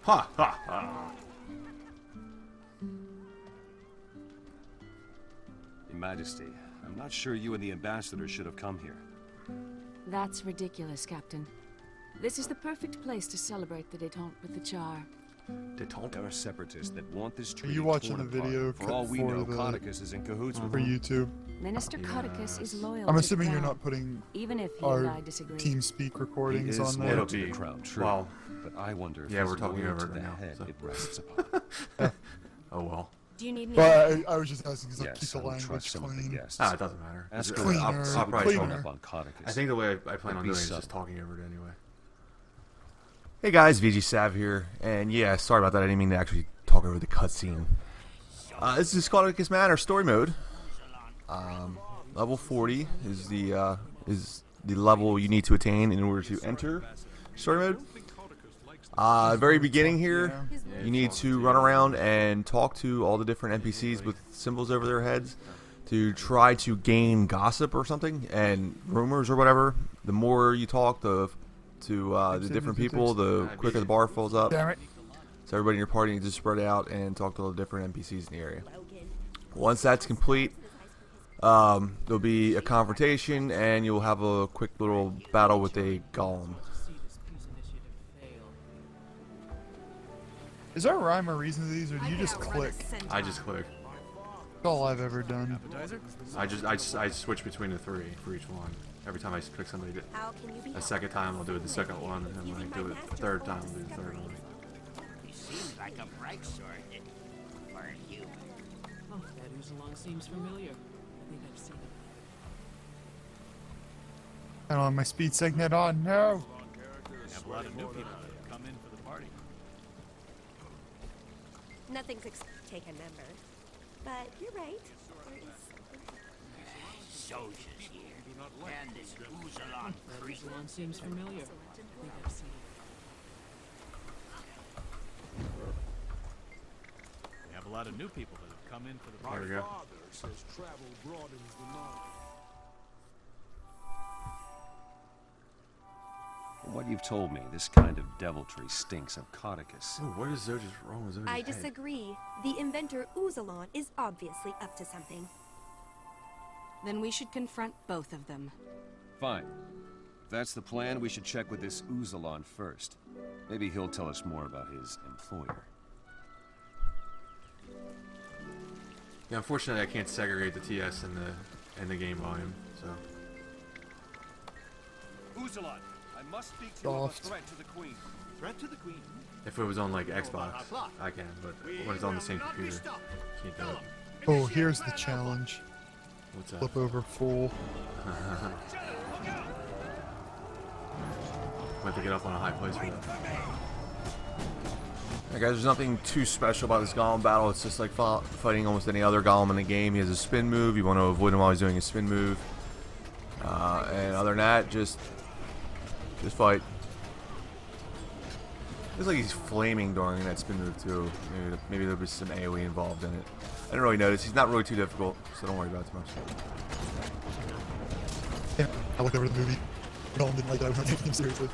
Ha ha ha. Your Majesty, I'm not sure you and the ambassador should have come here. That's ridiculous, Captain. This is the perfect place to celebrate the détente with the Char. There are separatists that want this Are treaty you watching torn the apart. video For all we know, the, Caudecus is in cahoots with for YouTube? Minister Caudecus is loyal I'm to assuming the you're crown, not putting even if he our and I disagree. TeamSpeak He recordings is on loyal there. to the crown, true. Well, but I wonder if yeah, he's we're talking loyal over to it the now, head so. it rests upon. Oh well. Do you need me? But I was just asking because I keep Yes, the I would language trust some of the clean. guests. Ah, it doesn't matter. Ask I'll- her Cleaner. I'll probably Cleaner. tone up on Caudecus. I think the way I plan on Be doing it is subtle. just talking over it anyway. Hey guys, VG Sav here, and yeah, sorry about that. I didn't mean to actually talk over the cutscene. This is Caudecus Manor story mode. Level 40 is the level you need to attain in order to enter story mode. Very beginning here, you need to run around and talk to all the different NPCs with symbols over their heads to try to gain gossip or something and rumors or whatever. The more you talk to the different people, the quicker the bar fills up. Damn it. So everybody in your party needs to spread out and talk to all the different NPCs in the area. Once that's complete, there'll be a confrontation and you'll have a quick little battle with a golem. Is there a rhyme or reason to these, or do you just click? I just click. That's all I've ever done. I switch between the three for each one. Every time I click somebody, a second time I'll do it the second one, and then when I do it the third time, I'll do the third one. Seems like a bright sword. Or you. Oh, that Uzalon seems familiar. I think I've seen it. I don't have my speed signet on. No. We have a lot of new people that come in for the party. Nothing's take a member. But you're right. There is Soldiers here. And this Uzalon That creep. Uzalon seems familiar. I think I've seen it. We have a lot of new people that have come in for the There party. we go. From what you've told me, this kind of deviltry stinks of Caudecus. Ooh, what is Zoja's wrong with Zoja's I head? disagree. The inventor Uzalon is obviously up to something. Then we should confront both of them. Fine. If that's the plan, we should check with this Uzalon first. Maybe he'll tell us more about his employer. Yeah, unfortunately, I can't segregate the TS and the game volume. So Uzalon, I must speak to you of a threat to the Queen. Threat to the queen. if it was on like Xbox, I can, but when it's on the same computer, can't do it. Oh, here's the challenge. What's up? Flip over full. I have to get up on a high place for that. Alright guys, there's nothing too special about this golem battle. It's just like fighting almost any other golem in the game. He has a spin move. You want to avoid him while he's doing his spin move. And other than that, just fight. Looks like he's flaming during that spin move too. Maybe there'll be some AoE involved in it. I didn't really notice. He's not really too difficult, so don't worry about it too much. Yeah, I looked over the movie. Nolan didn't like that. I was not taking him seriously.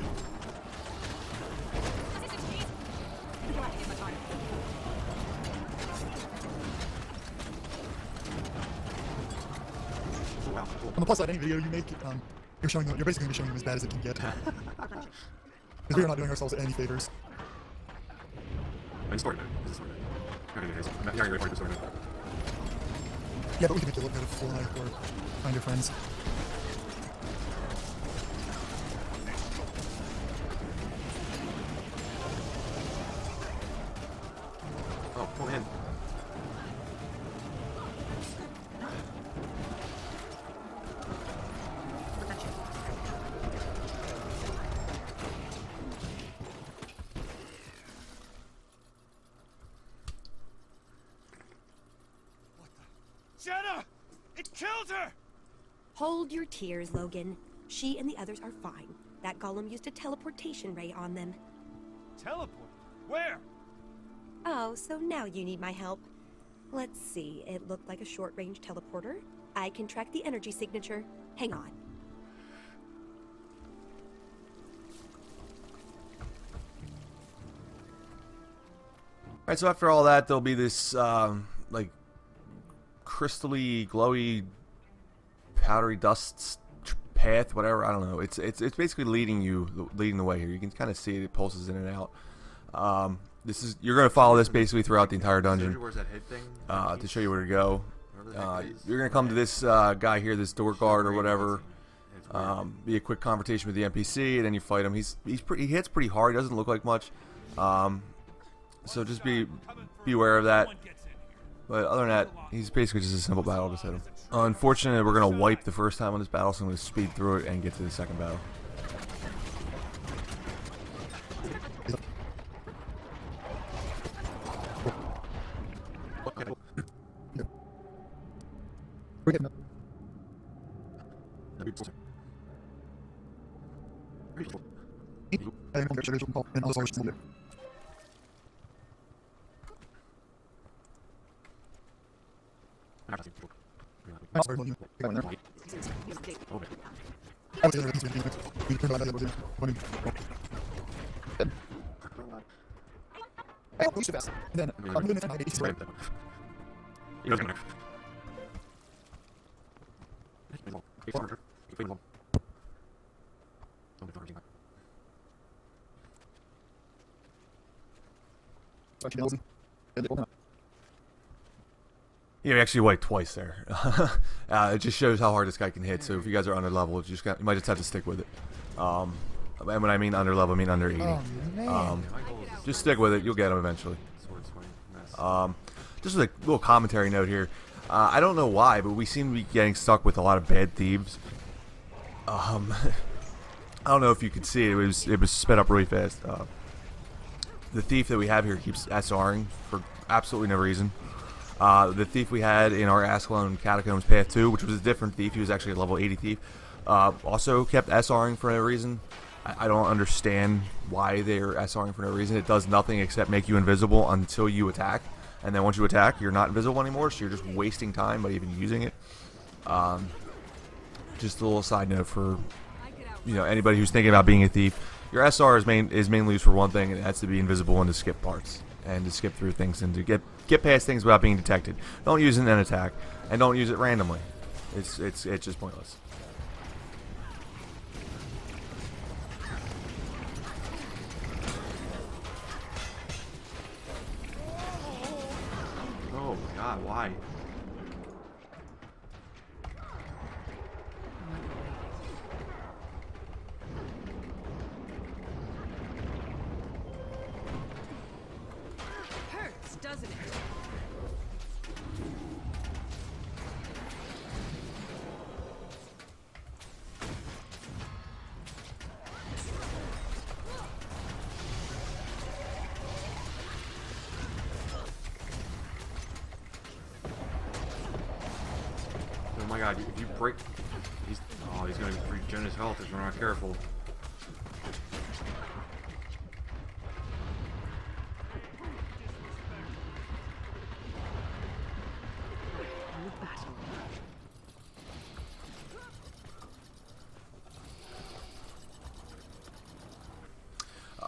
On the plus side, any video you make, you're basically going to be showing him as bad as it can get. Because we are not doing ourselves any favors. It's story mode. It's a story mode. You're not gonna record the story mode. Yeah, but we can make it look good if Phil and I or find your friends. Oh, pull in. Jenna! It killed her! Hold your tears, Logan. She and the others are fine. That golem used a teleportation ray on them. Teleport? Where? Oh, so now you need my help. Let's see, it looked like a short-range teleporter. I can track the energy signature. Hang on. Alright, so after all that, there'll be this, like, crystally, glowy, powdery dust path, whatever, I don't know. It's basically leading the way here. You can kind of see it pulses in and out. You're going to follow this basically throughout the entire dungeon to show you where to go. You're going to come to this guy here, this door guard or whatever. Be a quick confrontation with the NPC, and then you fight him. He hits pretty hard. He doesn't look like much. So just be aware of that. But other than that, he's basically just a simple battle. Just hit him. Unfortunately, we're going to wipe the first time on this battle, so I'm going to speed through it and get to the second battle. We're getting up. And I'll just always still there. I was very lucky. I got in there. I was the other things we did. We turned around and was running. I pushed it fast. And then I'm moving into my 80s right. Yeah, we actually wiped twice there. It just shows how hard this guy can hit. So if you guys are under level, you might just have to stick with it. And when I mean under level, I mean under 80. Just stick with it. You'll get him eventually. Just a little commentary note here. I don't know why, but we seem to be getting stuck with a lot of bad thieves. I don't know if you could see it. It was sped up really fast. The thief that we have here keeps SRing for absolutely no reason. The thief we had in our Ascalon Catacombs Path 2, which was a different thief, he was actually a level 80 thief, also kept SRing for no reason. I don't understand why they're SRing for no reason. It does nothing except make you invisible until you attack, and then once you attack, you're not invisible anymore, so you're just wasting time by even using it. Just a little side note for anybody who's thinking about being a thief. Your SR is mainly used for one thing, and that's to be invisible and to skip parts and to skip through things and to get past things without being detected. Don't use it in an attack, and don't use it randomly. It's just pointless. Oh God, why? Hurts, doesn't it? Oh my God, if you break... He's going to regen his health if we're not careful.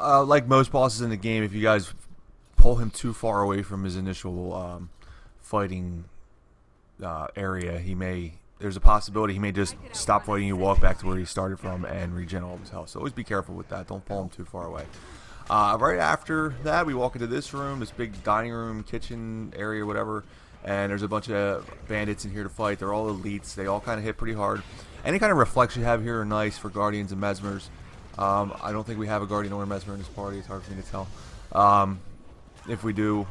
Like most bosses in the game, if you guys pull him too far away from his initial fighting area, there's a possibility he may just stop fighting you, walk back to where he started from, and regen all of his health. So always be careful with that. Don't pull him too far away. Right after that, we walk into this room, this big dining room, kitchen area, whatever, and there's a bunch of bandits in here to fight. They're all elites. They all kind of hit pretty hard. Any kind of reflects you have here are nice for guardians and mesmers. I don't think we have a guardian or a mesmer in this party. It's hard for me to tell. If we do,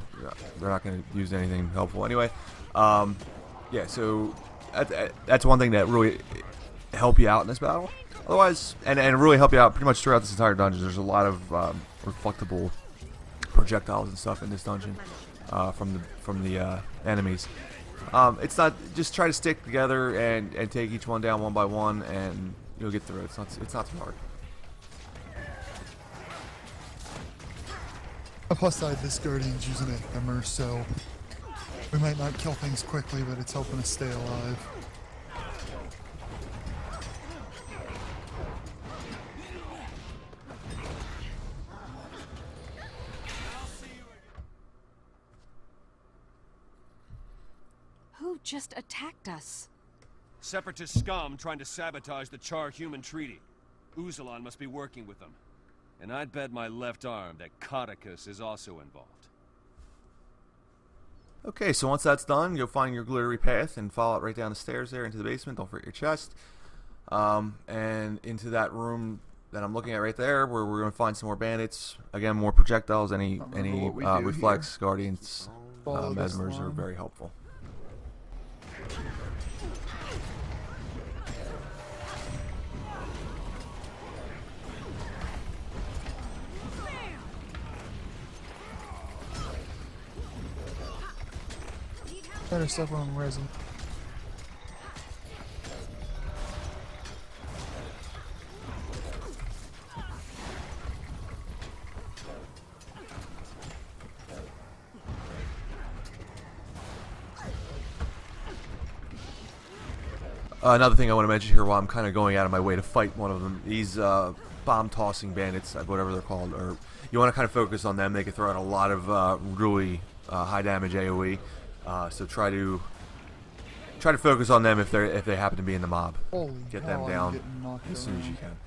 they're not going to use anything helpful anyway. Yeah, so that's one thing that really help you out in this battle. Otherwise, and really help you out pretty much throughout this entire dungeon. There's a lot of reflectable projectiles and stuff in this dungeon from the enemies. It's not, just try to stick together and take each one down one by one, and you'll get through it. It's not too hard. Plus side, this guardian's using a hammer, so we might not kill things quickly, but it's helping us stay alive. Who just attacked us? Separatist scum trying to sabotage the Char-Human treaty. Uzalon must be working with them. And I'd bet my left arm that Caudecus is also involved. Okay, so once that's done, you'll find your glittery path and follow it right down the stairs there into the basement. Don't forget your chest. And into that room that I'm looking at right there, where we're going to find some more bandits. Again, more projectiles, any reflex, guardians, mesmers are very helpful. Better stuff on resin. Another thing I want to mention here while I'm kind of going out of my way to fight one of them, these bomb-tossing bandits, whatever they're called, or you want to kind of focus on them. They can throw out a lot of really high-damage AoE, so try to focus on them if they happen to be in the mob. Holy Get hell, them down getting knocked as soon as you around. can.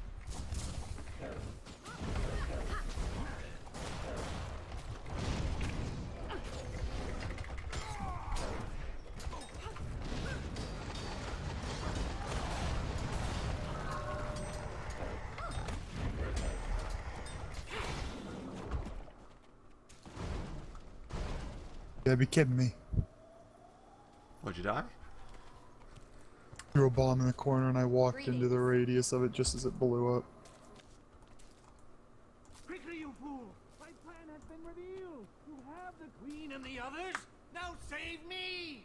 Yeah, be kidding me. Would you die? Threw a bomb in the corner and I walked into the radius of it just as it blew up. Quickly, you fool! My plan has been revealed! You have the queen and the others! Now save me!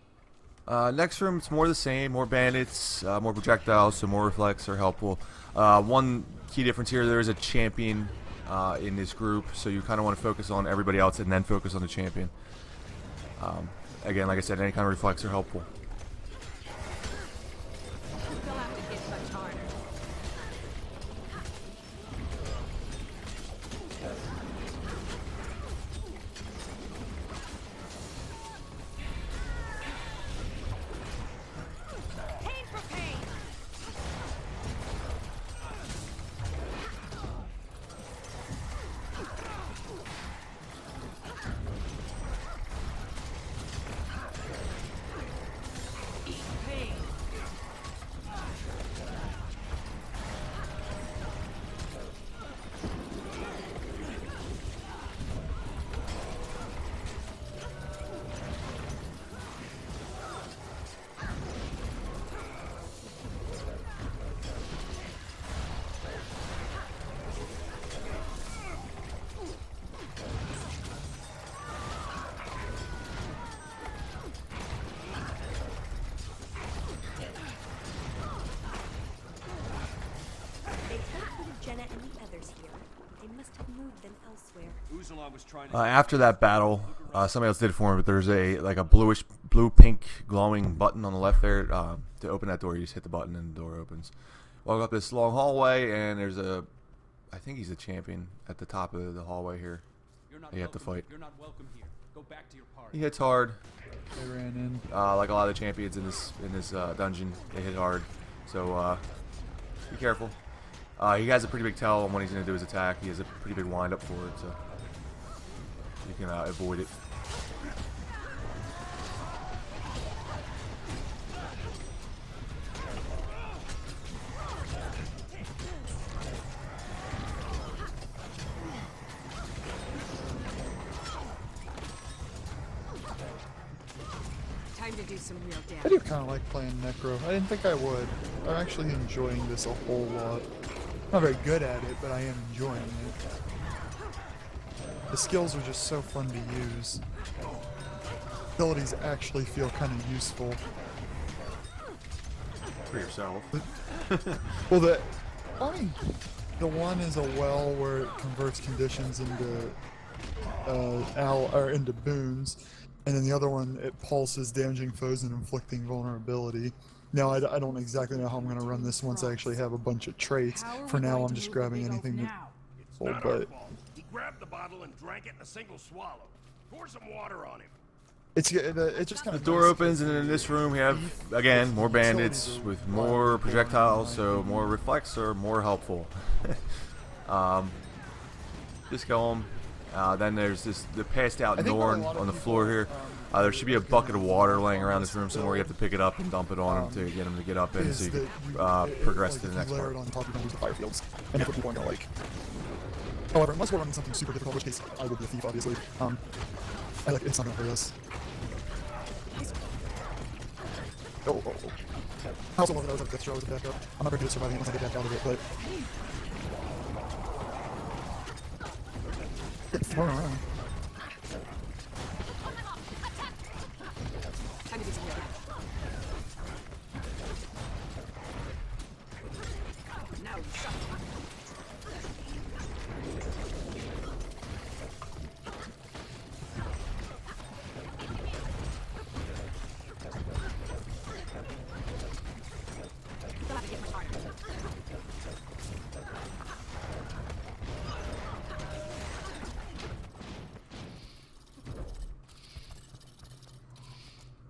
Next room, it's more the same, more bandits, more projectiles, so more reflex are helpful. One key difference here, there is a champion in this group, so you kind of want to focus on everybody else and then focus on the champion. Again, like I said, any kind of reflex are helpful. They'll have to hit much harder. Pain for pain! Jenna and the others here. They must have moved them elsewhere. Uzalon was trying to... After that battle, somebody else did it for me, but there's a blue-pink glowing button on the left there. To open that door, you just hit the button and the door opens. Walk up this long hallway, and there's I think he's a champion at the top of the hallway here. You have to fight. You're not welcome here. Go back to your party. He hits hard. I ran in. Like a lot of the champions in this dungeon, they hit hard. So be careful. He has a pretty big tell on when he's going to do his attack. He has a pretty big wind up for it, so you can avoid it. Time to do some real I damage. do kind of like playing Necro. I didn't think I would. I'm actually enjoying this a whole lot. Not very good at it, but I am enjoying it. The skills are just so fun to use. Abilities actually feel kind of useful. For yourself. Well, the one is a well where it converts conditions into into boons, and then the other one it pulses, damaging foes and inflicting vulnerability. Now I don't exactly know how I'm going to run this once I actually have a bunch of traits. For now, I'm just grabbing anything that full butt. He grabbed the bottle and drank it in a single swallow. Pour some water on him. It's just kind The of door opens, and in this room we have, again, more bandits with more projectiles, so more reflex are more helpful. Just go home. Then there's the passed out Norn on the floor here. There should be a bucket of water laying around this room somewhere. You have to pick it up and dump it on him to get him to get up in, so you can progress to the next part. On top, you don't lose the fire fields, and that's what people are gonna like. However, unless we're running something super difficult, in which case I would be a thief, obviously. I like it's not gonna hurt us. Oh. I also love that I was at death throw as a backup. I'm not very good at surviving once I get back out of it, but get thrown around.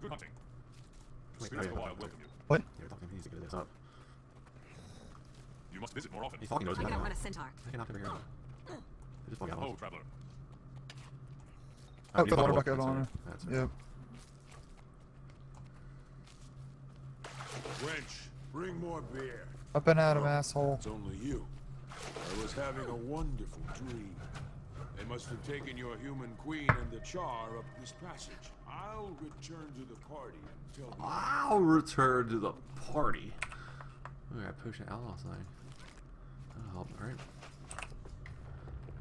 Good hunting. Wait, Spirits of the Wild welcome you. What? You're talking. He needs to get this up. You must visit more often. He's talking to us. I gotta run a centaur. I cannot figure it out. Just fucking Oh, traveler. I put the water bucket on her. That's it. Yep. Wench, bring more beer. Up and at him, asshole. It's only you. I was having a wonderful dream. They must have taken your human queen and the char up this passage. I'll return to the party and tell you. I'll return to the party. Ooh, I got potion outlaw sign. That'll help, alright.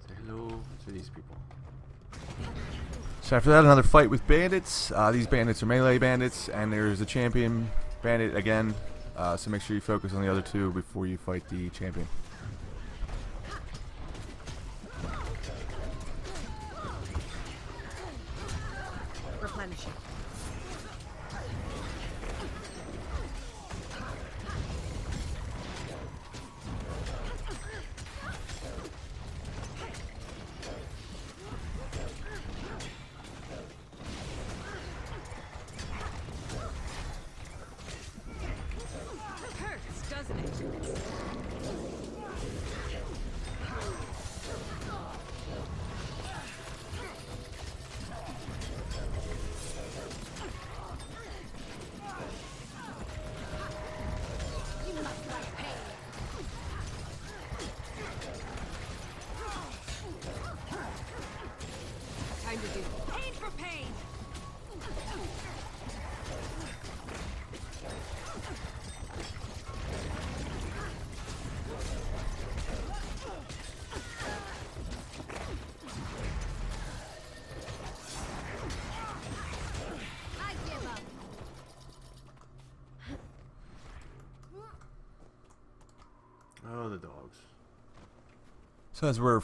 Say hello to these people. So after that, another fight with bandits. These bandits are melee bandits, and there's a champion bandit again. So make sure you focus on the other two before you fight the champion. Replenishing. Hurts, doesn't it? Time to do pain for pain. I give up. Oh, the dogs. So as we're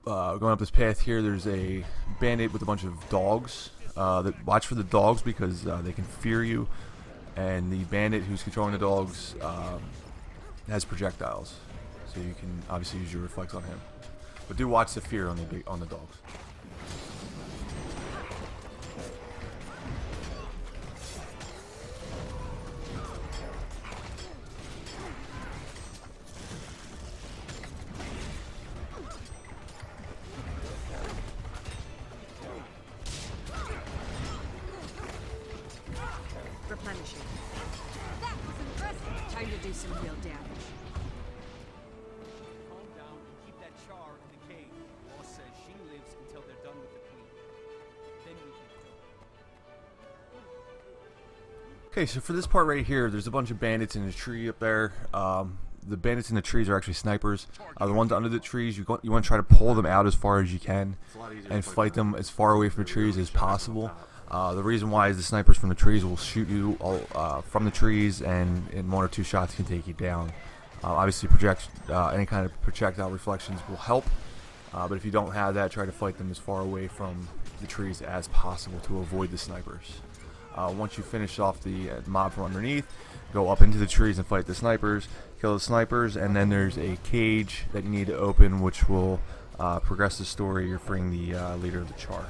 going up this path here, there's a bandit with a bunch of dogs. Watch for the dogs because they can fear you, and the bandit who's controlling the dogs has projectiles, so you can obviously use your reflex on him. But do watch the fear on the dogs. Replenishing. That was impressive. Time to do some real damage. Calm down and keep that char in the cave. Boss says she lives until they're done with the queen. Then we can go. Okay, so for this part right here, there's a bunch of bandits in a tree up there. The bandits in the trees are actually snipers. The ones under the trees, you want to try to pull them out as far as you can and fight them as far away from the trees as possible. The reason why is the snipers from the trees will shoot you from the trees, and in 1 or 2 shots can take you down. Obviously, any kind of projectile reflections will help, but if you don't have that, try to fight them as far away from the trees as possible to avoid the snipers. Once you finish off the mob from underneath, go up into the trees and fight the snipers, kill the snipers, and then there's a cage that you need to open, which will progress the story. You're freeing the leader of the char.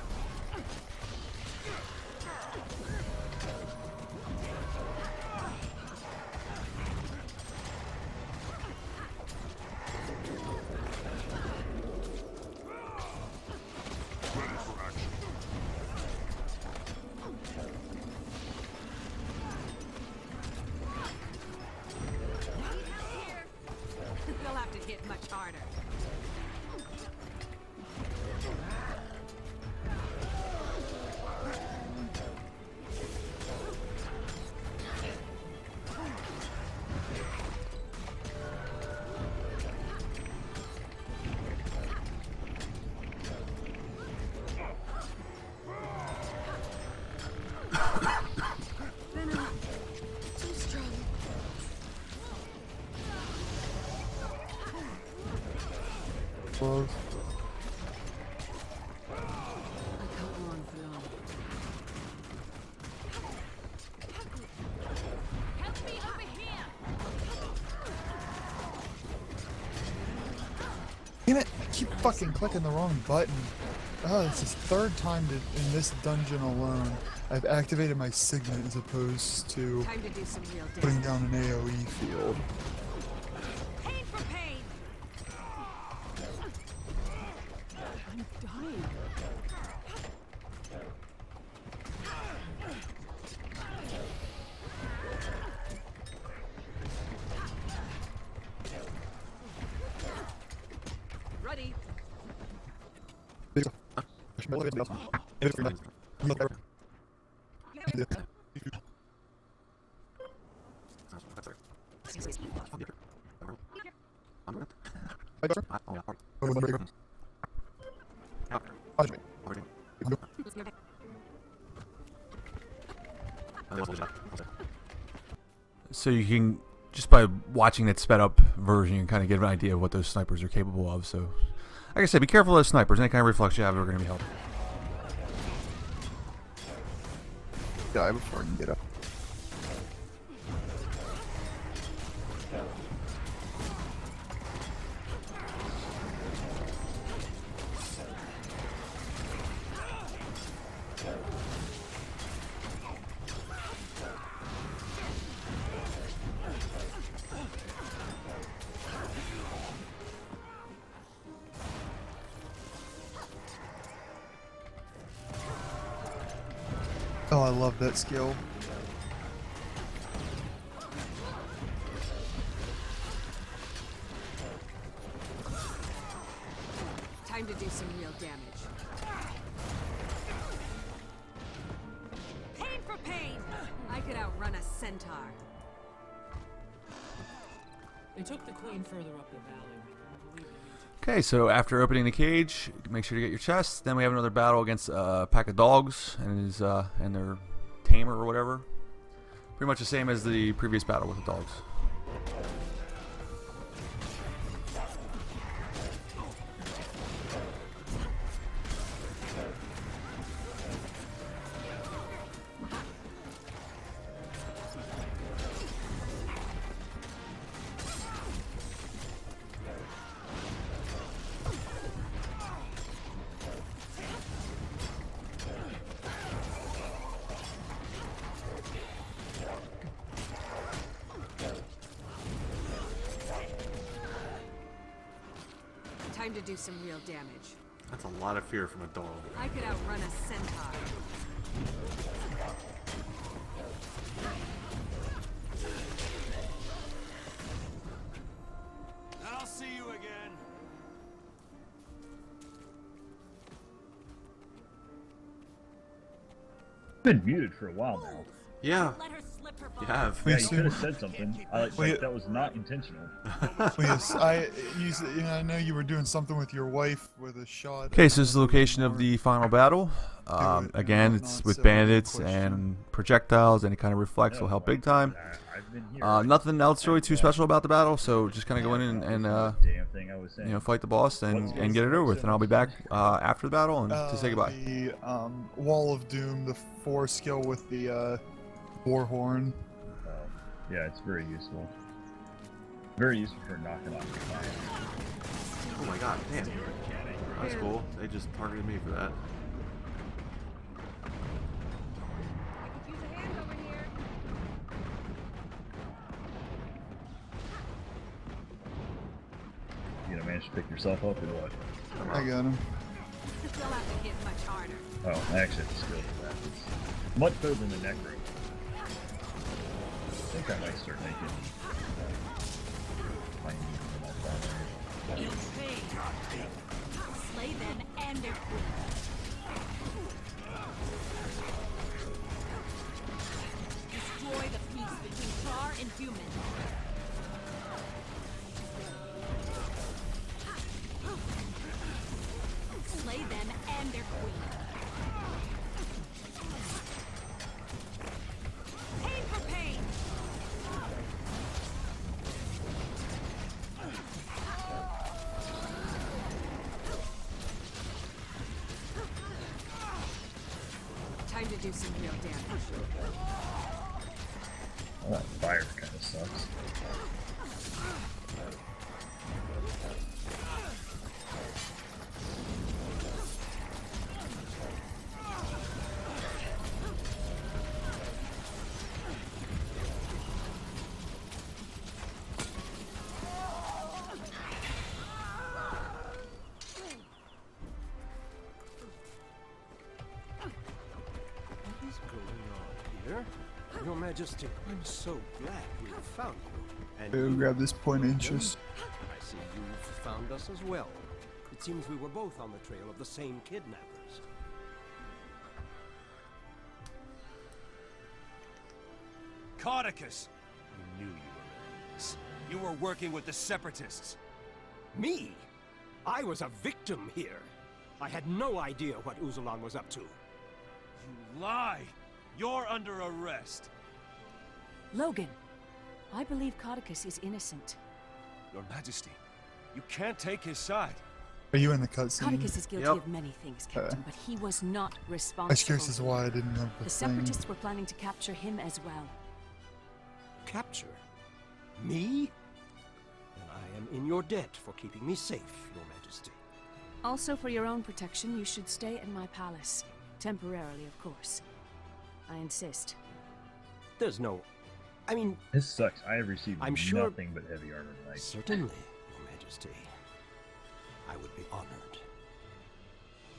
love. I can't go on for long. Help me over here! Damn it! I keep fucking clicking the wrong button. Oh, it's his third time in this dungeon alone. I've activated my signet as opposed to Time to do some real putting damage. down an AoE field. Pain for pain! I'm dying. Ready. So you can, just by watching that sped up version, you can kind of get an idea of what those snipers are capable of. So, like I said, be careful of those snipers. Any kind of reflex you have are going to be helpful. Die before I can get up. Oh, I love that skill. Time to do some real damage. Pain for pain! I could outrun a centaur. They took the queen further up the valley. Okay, so after opening the cage, make sure to get your chest. Then we have another battle against a pack of dogs and their tamer or whatever. Pretty much the same as the previous battle with the dogs. Time to do some real damage. That's a lot of fear from a dog. I could outrun a centaur. I'll see you again. Been muted for a while now. Yeah, Let her slip her you ball. have. Yeah, Wait, you so- could have said something. Wait. That was not intentional. Please, I know you were doing something with your wife with a shot. Okay, so this is the location of the final battle. Again, Not it's with so bandits question. and projectiles. Any kind of reflex will help big time. I've been here. Nothing else really too special about the battle, so just kind of go in and damn thing I was saying. fight the boss and get it over with. And I'll be back after the battle and to say goodbye. The Wall of Doom, the 4 skill with the war horn. Yeah, it's very useful. Very useful for knocking off the fire. Oh my god, damn. That's cool. They just targeted me for that. Use a hand over here. You gonna manage to pick yourself up or what? I got him. You'll have to hit much harder. Oh, I actually have the skill for that. It's much better than the necro. I think I might start making my You pay. Slay them and their queen. Destroy the peace between Char and human. Slay them and their queen. Pain for pain. do some real damage. Well, that fire kind of sucks. Your Majesty, I'm so glad we have found you. And Go grab this point interest. I see you've found us as well. It seems we were both on the trail of the same kidnappers. Caudecus! We knew you were in this. You were working with the Separatists. Me? I was a victim here. I had no idea what Uzulan was up to. You lie! You're under arrest. Logan, I believe Caudecus is innocent. Your Majesty, you can't take his side. Are you in the cutscene? Caudecus is guilty of many things, Captain, but he was not I responsible. was curious as to why I didn't have the The thing. Separatists were planning to capture him as well. Capture? Me? Then I am in your debt for keeping me safe, Your Majesty. Also, for your own protection, you should stay in my palace. Temporarily, of course. I insist. There's no... I mean... This sucks. I have received I'm sure... nothing but heavy armor tonight. Certainly, Your Majesty. I would be honored.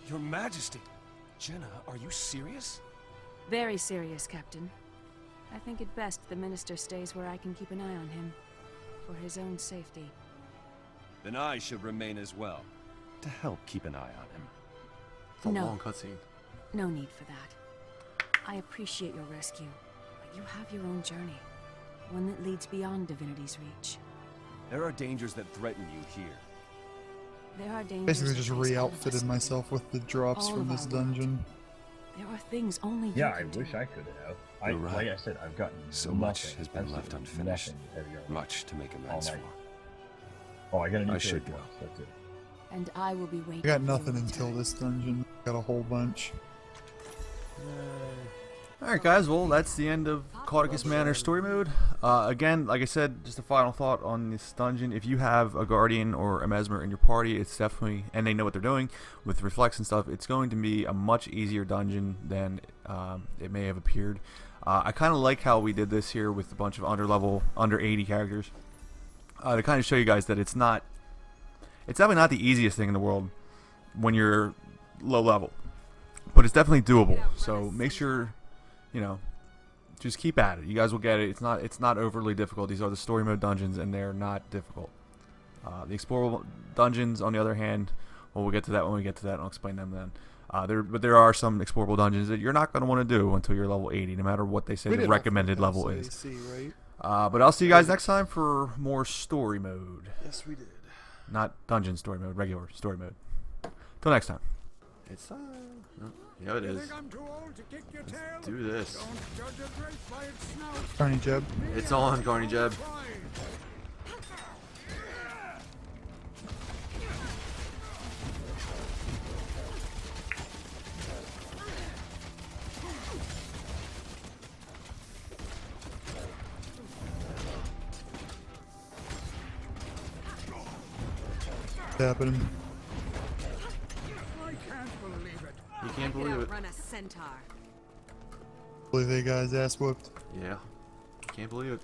Your Majesty! Jenna, are you serious? Very serious, Captain. I think it best the Minister stays where I can keep an eye on him. For his own safety. Then I should remain as well. To help keep an eye on him. It's a No. long cutscene. No need for that. I appreciate your rescue, but you have your own journey. One that leads beyond Divinity's reach. There are dangers that threaten you here. There are dangers. Basically that just face all of re-outfitted us. myself with the drops All from of this our world. dungeon. There are things only you Yeah, I can wish do. I could have. You're right. Like I said, I've gotten So much nothing, has been left absolutely unfinished. nothing with heavy armor. Much to make amends All for. night. Oh, I got a new I should character. go. That's it. And I will be waiting. I got for nothing your until return. this dungeon. Got a whole bunch. Alright guys, well that's the end of Caudecus Manor story mode. Again, like I said, just a final thought on this dungeon. If you have a Guardian or a Mesmer in your party, it's definitely, and they know what they're doing with Reflex and stuff, it's going to be a much easier dungeon than it may have appeared. I kind of like how we did this here with a bunch of under 80 characters. To kind of show you guys that it's definitely not the easiest thing in the world when you're low level. But it's definitely doable, so make sure, you know, just keep at it. You guys will get it. It's not overly difficult. These are the story mode dungeons, and they're not difficult. The explorable dungeons, on the other hand, well, we'll get to that when we get to that. I'll explain them then. But there are some explorable dungeons that you're not going to want to do until you're level 80, no matter what they say the recommended level is. AC, right? But I'll see you guys next time for more story mode. Yes, we did. Not dungeon story mode, regular story mode. Till next time. It's time. Oh, yeah, it is. I'm too old to kick your tail? Let's do this. Don't judge a grape by its snout. Carney Jeb. It's on, Carney Jeb. Tapping him. I can't believe it. You can't believe it. Run a centaur. Believe they guy's ass whooped. Yeah. Can't believe it.